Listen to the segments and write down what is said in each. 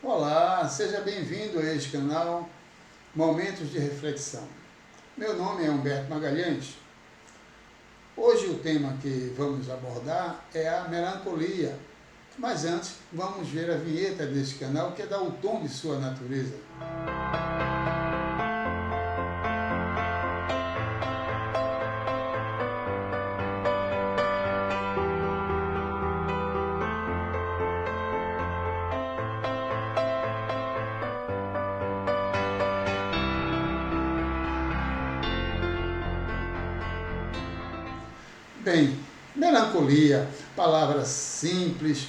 Olá, seja bem-vindo a este canal Momentos de Reflexão. Meu nome é Humberto Magalhães. Hoje o tema que vamos abordar é a melancolia. Mas antes, vamos ver a vinheta deste canal que dá o tom de sua natureza. Bem, melancolia, palavra simples,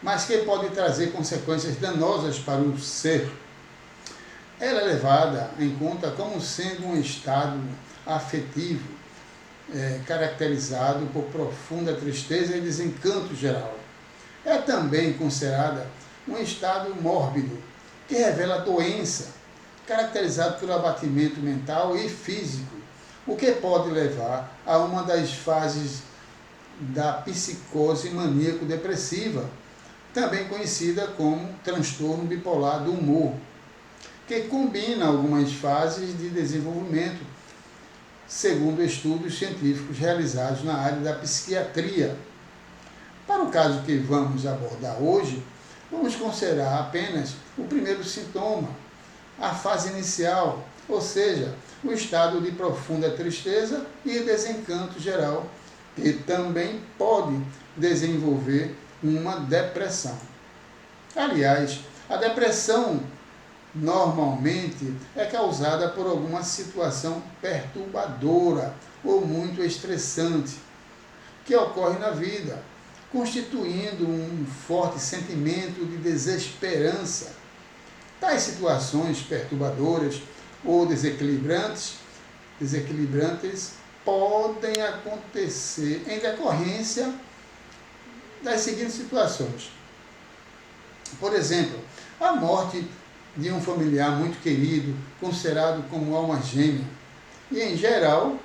mas que pode trazer consequências danosas para o ser. Ela é levada em conta como sendo um estado afetivo, caracterizado por profunda tristeza e desencanto geral. É também considerada um estado mórbido, que revela doença, caracterizado pelo abatimento mental e físico, o que pode levar a uma das fases da psicose maníaco-depressiva, também conhecida como transtorno bipolar do humor, que combina algumas fases de desenvolvimento, segundo estudos científicos realizados na área da psiquiatria. Para o caso que vamos abordar hoje, vamos considerar apenas o primeiro sintoma, a fase inicial, ou seja, o estado de profunda tristeza e desencanto geral, que também pode desenvolver uma depressão. Aliás, a depressão normalmente é causada por alguma situação perturbadora ou muito estressante que ocorre na vida, constituindo um forte sentimento de desesperança. Tais situações perturbadoras ou desequilibrantes podem acontecer em decorrência das seguintes situações. Por exemplo, a morte de um familiar muito querido, considerado como alma gêmea. E, em geral,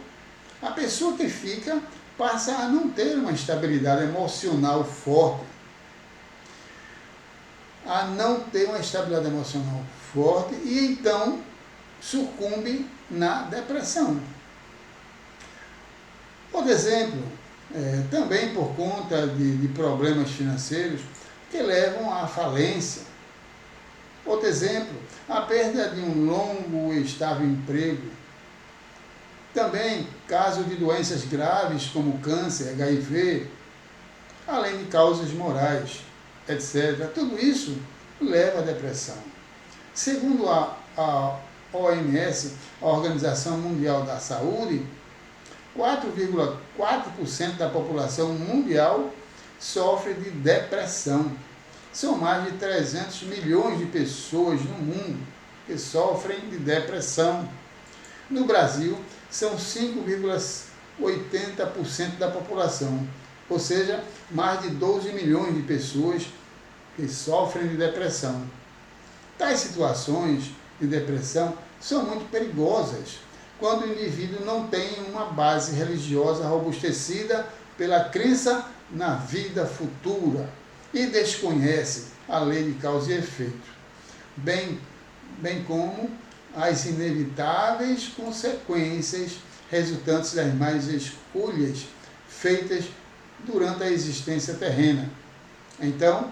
a pessoa que fica passa a não ter uma estabilidade emocional forte. E então sucumbe na depressão. Por exemplo, também por conta de problemas financeiros que levam à falência. Outro exemplo, a perda de um longo e estável emprego. Também caso de doenças graves como câncer, HIV, além de causas morais, etc. Tudo isso leva à depressão. Segundo a OMS, a Organização Mundial da Saúde, 4,4% da população mundial sofre de depressão. São mais de 300 milhões de pessoas no mundo que sofrem de depressão. No Brasil, são 5,80% da população, ou seja, mais de 12 milhões de pessoas que sofrem de depressão. Tais situações de depressão são muito perigosas quando o indivíduo não tem uma base religiosa robustecida pela crença na vida futura e desconhece a lei de causa e efeito, bem como as inevitáveis consequências resultantes das más escolhas feitas durante a existência terrena. Então,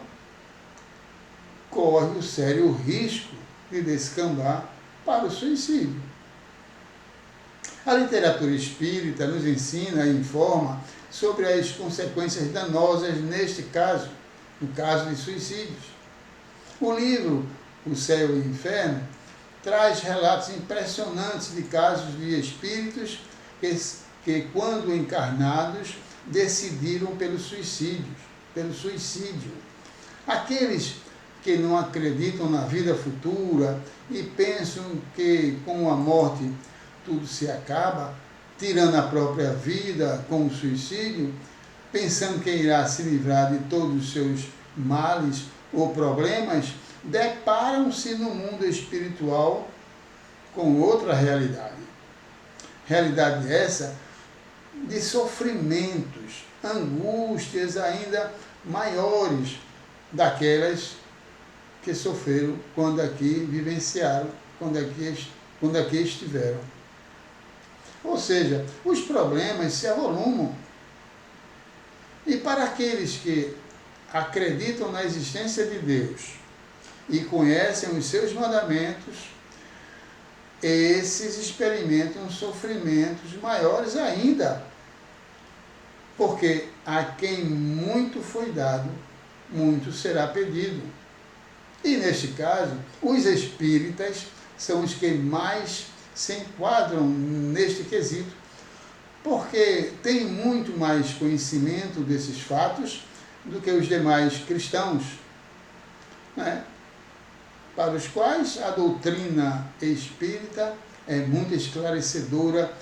corre o sério risco de descambar para o suicídio. A literatura espírita nos ensina e informa sobre as consequências danosas neste caso, no caso de suicídios. O livro O Céu e o Inferno traz relatos impressionantes de casos de espíritos que quando encarnados, decidiram pelo suicídio. Aqueles que não acreditam na vida futura e pensam que com a morte tudo se acaba, tirando a própria vida com o suicídio, pensando que irá se livrar de todos os seus males ou problemas, deparam-se no mundo espiritual com outra realidade. Realidade essa de sofrimentos, angústias ainda maiores daquelas que sofreram quando aqui vivenciaram, quando aqui estiveram. Ou seja, os problemas se avolumam. E para aqueles que acreditam na existência de Deus e conhecem os seus mandamentos, esses experimentam sofrimentos maiores ainda. Porque a quem muito foi dado, muito será pedido. E neste caso, os espíritas são os que mais se enquadram neste quesito, porque têm muito mais conhecimento desses fatos do que os demais cristãos, né? Para os quais a doutrina espírita é muito esclarecedora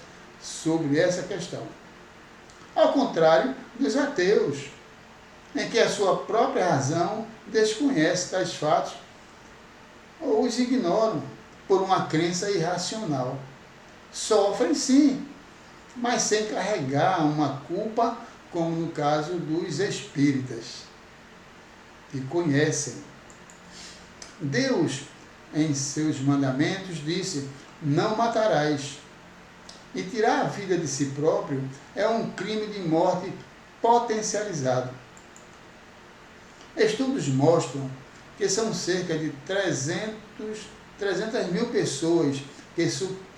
sobre essa questão. Ao contrário dos ateus, em que a sua própria razão desconhece tais fatos ou os ignoram por uma crença irracional. Sofrem sim, mas sem carregar uma culpa, como no caso dos espíritas, que conhecem. Deus, em seus mandamentos, disse: não matarás. E tirar a vida de si próprio é um crime de morte potencializado. Estudos mostram que são cerca de 300 mil pessoas que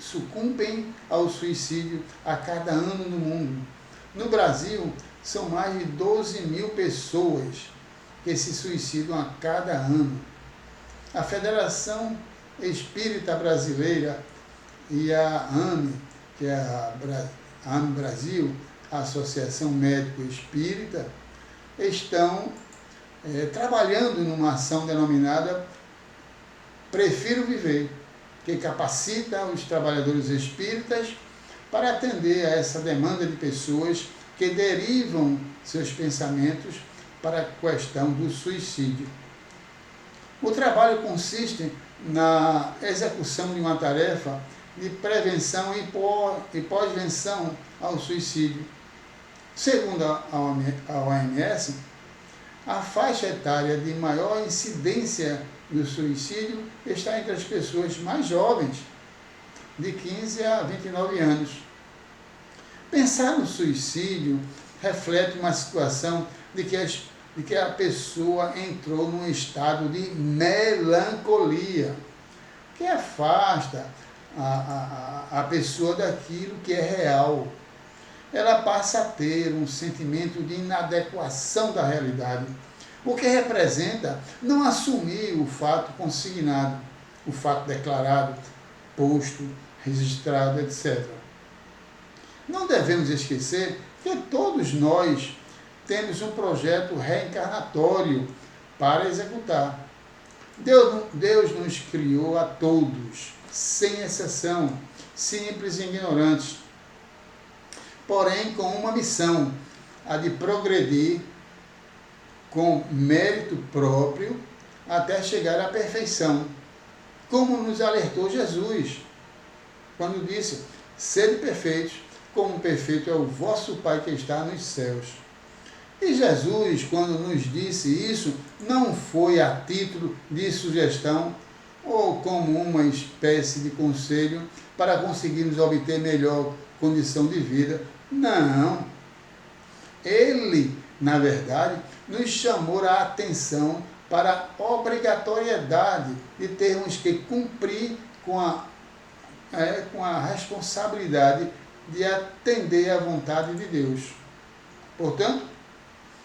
sucumbem ao suicídio a cada ano no mundo. No Brasil, são mais de 12 mil pessoas que se suicidam a cada ano. A Federação Espírita Brasileira e a AME, que é a AME Brasil, a Associação Médico Espírita, estão trabalhando numa ação denominada Prefiro Viver, que capacita os trabalhadores espíritas para atender a essa demanda de pessoas que derivam seus pensamentos para a questão do suicídio. O trabalho consiste na execução de uma tarefa de prevenção e pós-venção ao suicídio. Segundo a OMS, a faixa etária de maior incidência do suicídio está entre as pessoas mais jovens, de 15 a 29 anos. Pensar no suicídio reflete uma situação de que a pessoa entrou num estado de melancolia, que afasta a pessoa daquilo que é real. Ela passa a ter um sentimento de inadequação da realidade, o que representa não assumir o fato consignado, o fato declarado, posto, registrado, etc. Não devemos esquecer que todos nós temos um projeto reencarnatório para executar. Deus nos criou a todos, sem exceção, simples e ignorantes, porém com uma missão, a de progredir com mérito próprio até chegar à perfeição, como nos alertou Jesus, quando disse: sede perfeitos, como perfeito é o vosso Pai que está nos céus. E Jesus, quando nos disse isso, não foi a título de sugestão ou como uma espécie de conselho para conseguirmos obter melhor condição de vida. Não. Ele, na verdade, nos chamou a atenção para a obrigatoriedade de termos que cumprir com a responsabilidade de atender à vontade de Deus. Portanto,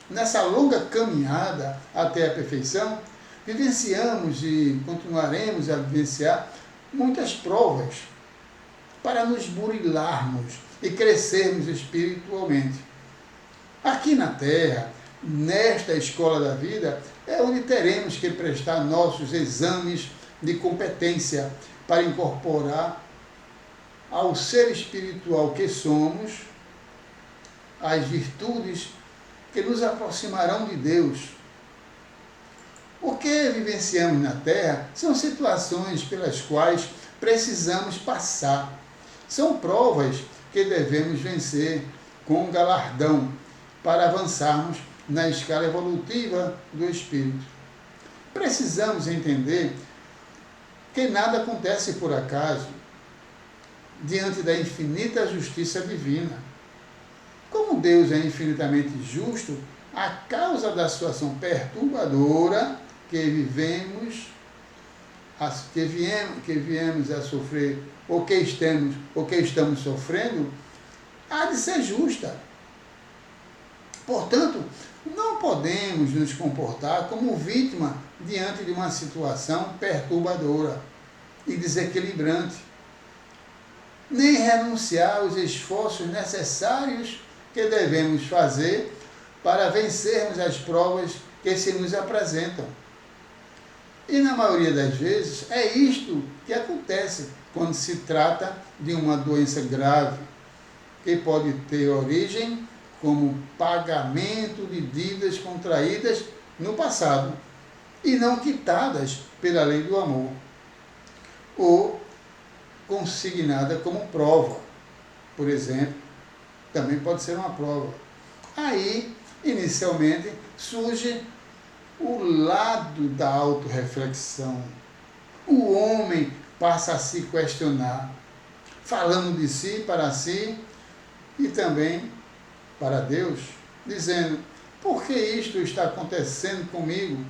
nessa longa caminhada até a perfeição, vivenciamos e continuaremos a vivenciar muitas provas para nos burilarmos e crescermos espiritualmente. Aqui na Terra, nesta escola da vida, é onde teremos que prestar nossos exames de competência para incorporar ao ser espiritual que somos as virtudes que nos aproximarão de Deus. O que vivenciamos na Terra são situações pelas quais precisamos passar. São provas que devemos vencer com galardão para avançarmos na escala evolutiva do espírito. Precisamos entender que nada acontece por acaso diante da infinita justiça divina. Como Deus é infinitamente justo, a causa da situação perturbadora que viemos a sofrer, ou que estamos sofrendo, há de ser justa. Portanto, não podemos nos comportar como vítima diante de uma situação perturbadora e desequilibrante, nem renunciar aos esforços necessários que devemos fazer para vencermos as provas que se nos apresentam. E na maioria das vezes é isto que acontece quando se trata de uma doença grave, que pode ter origem como pagamento de dívidas contraídas no passado e não quitadas pela lei do amor, ou consignada como prova, por exemplo, também pode ser uma prova. Aí, inicialmente, surge o lado da autorreflexão. O homem passa a se questionar, falando de si para si e também para Deus, dizendo: por que isto está acontecendo comigo?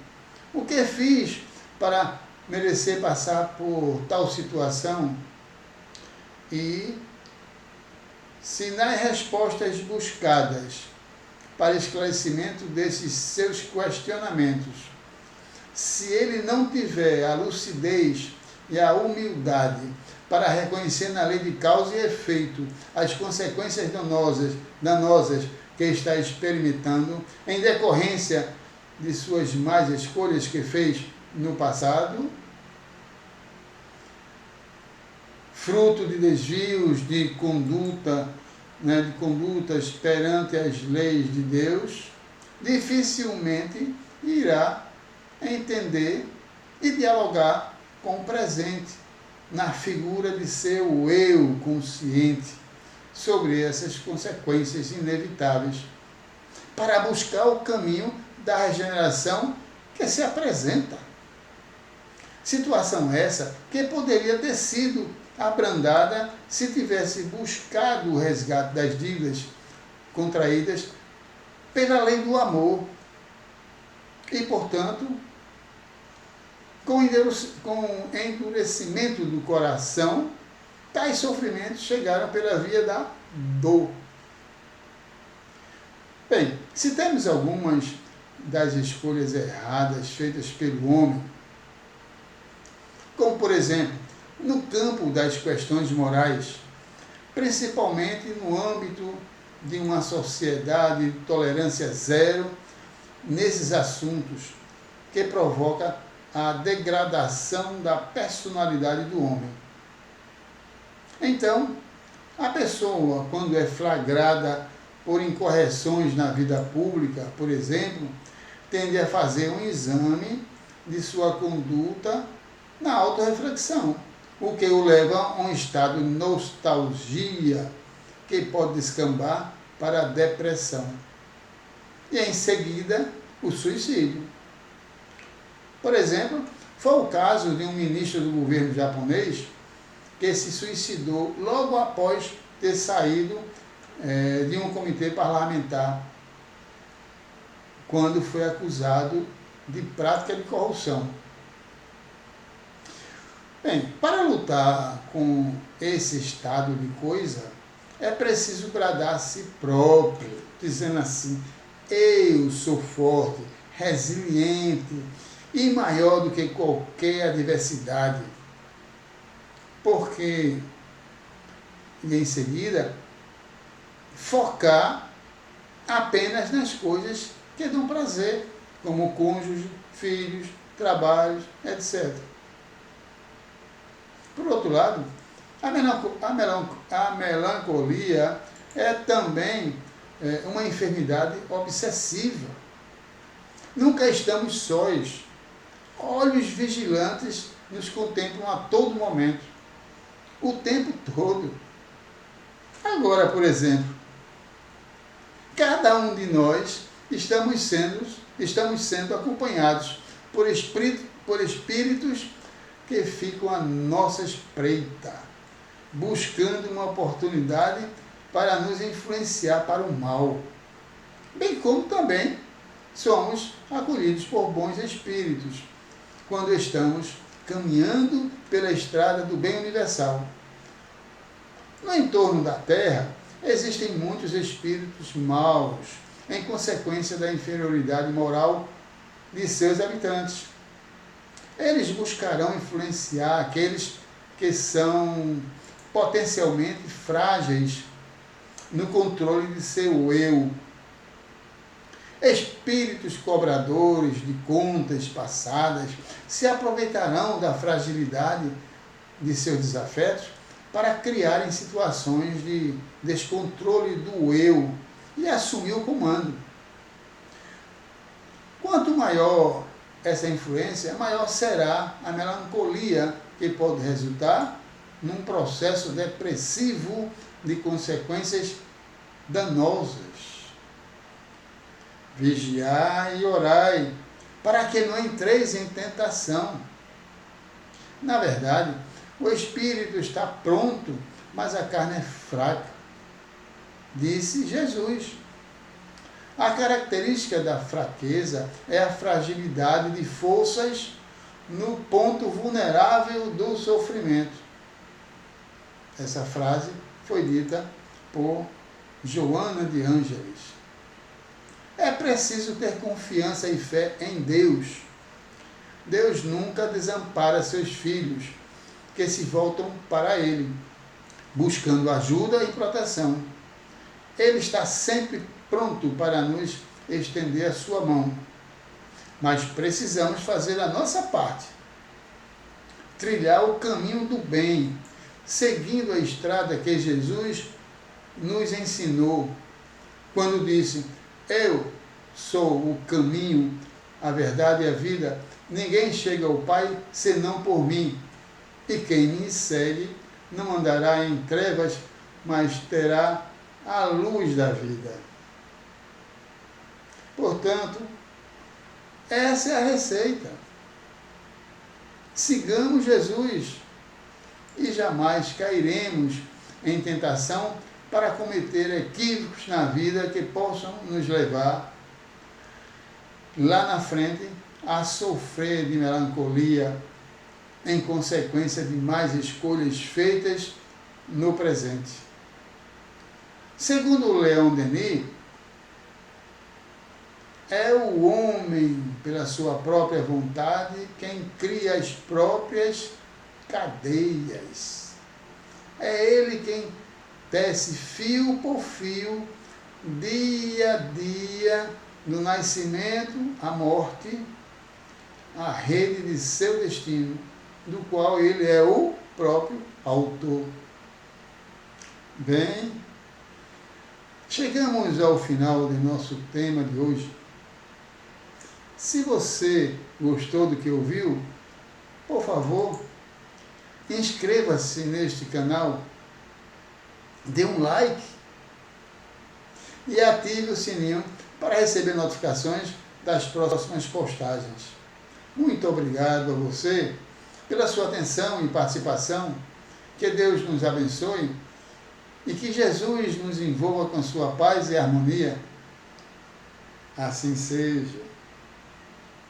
O que fiz para merecer passar por tal situação? E se nas respostas buscadas para esclarecimento desses seus questionamentos, se ele não tiver a lucidez e a humildade para reconhecer na lei de causa e efeito as consequências danosas que está experimentando em decorrência de suas más escolhas que fez no passado, fruto de desvios de condutas perante as leis de Deus, dificilmente irá entender e dialogar com o presente, na figura de seu eu consciente, sobre essas consequências inevitáveis, para buscar o caminho da regeneração que se apresenta. Situação essa que poderia ter sido abrandada se tivesse buscado o resgate das dívidas contraídas pela lei do amor e, portanto, com endurecimento do coração, tais sofrimentos chegaram pela via da dor. Bem, se temos algumas das escolhas erradas feitas pelo homem, como, por exemplo, no campo das questões morais, principalmente no âmbito de uma sociedade de tolerância zero nesses assuntos, que provoca a degradação da personalidade do homem. Então, a pessoa, quando é flagrada por incorreções na vida pública, por exemplo, tende a fazer um exame de sua conduta na autorreflexão, o que o leva a um estado de nostalgia, que pode descambar para a depressão. E em seguida, o suicídio. Por exemplo, foi o caso de um ministro do governo japonês que se suicidou logo após ter saído de um comitê parlamentar, quando foi acusado de prática de corrupção. Bem, para lutar com esse estado de coisa, é preciso bradar a si próprio, dizendo assim: eu sou forte, resiliente e maior do que qualquer adversidade. Porque, e em seguida, focar apenas nas coisas que dão prazer, como cônjuge, filhos, trabalhos, etc. Por outro lado, a melancolia é também uma enfermidade obsessiva. Nunca estamos sós. Olhos vigilantes nos contemplam a todo momento, o tempo todo. Agora, por exemplo, cada um de nós estamos sendo acompanhados por espíritos que ficam à nossa espreita, buscando uma oportunidade para nos influenciar para o mal, bem como também somos acolhidos por bons espíritos quando estamos caminhando pela estrada do bem universal. No entorno da Terra existem muitos espíritos maus, em consequência da inferioridade moral de seus habitantes. Eles buscarão influenciar aqueles que são potencialmente frágeis no controle de seu eu. Espíritos cobradores de contas passadas se aproveitarão da fragilidade de seus desafetos para criarem situações de descontrole do eu e assumir o comando. Quanto maior essa influência, maior será a melancolia que pode resultar num processo depressivo de consequências danosas. Vigiai e orai, para que não entreis em tentação. Na verdade, o espírito está pronto, mas a carne é fraca, disse Jesus. A característica da fraqueza é a fragilidade de forças no ponto vulnerável do sofrimento. Essa frase foi dita por Joana de Ângeles. É preciso ter confiança e fé em Deus. Deus nunca desampara seus filhos, que se voltam para Ele, buscando ajuda e proteção. Ele está sempre pronto para nos estender a sua mão. Mas precisamos fazer a nossa parte. Trilhar o caminho do bem, seguindo a estrada que Jesus nos ensinou, quando disse: eu sou o caminho, a verdade e a vida. Ninguém chega ao Pai senão por mim. E quem me segue não andará em trevas, mas terá a luz da vida. Portanto, essa é a receita. Sigamos Jesus e jamais cairemos em tentação para cometer equívocos na vida que possam nos levar lá na frente a sofrer de melancolia em consequência de más escolhas feitas no presente. Segundo Leon Denis, é o homem, pela sua própria vontade, quem cria as próprias cadeias. É ele quem tece fio por fio, dia a dia, do nascimento à morte, a rede de seu destino, do qual ele é o próprio autor. Bem, chegamos ao final de nosso tema de hoje. Se você gostou do que ouviu, por favor, inscreva-se neste canal, dê um like e ative o sininho para receber notificações das próximas postagens. Muito obrigado a você pela sua atenção e participação. Que Deus nos abençoe e que Jesus nos envolva com sua paz e harmonia. Assim seja.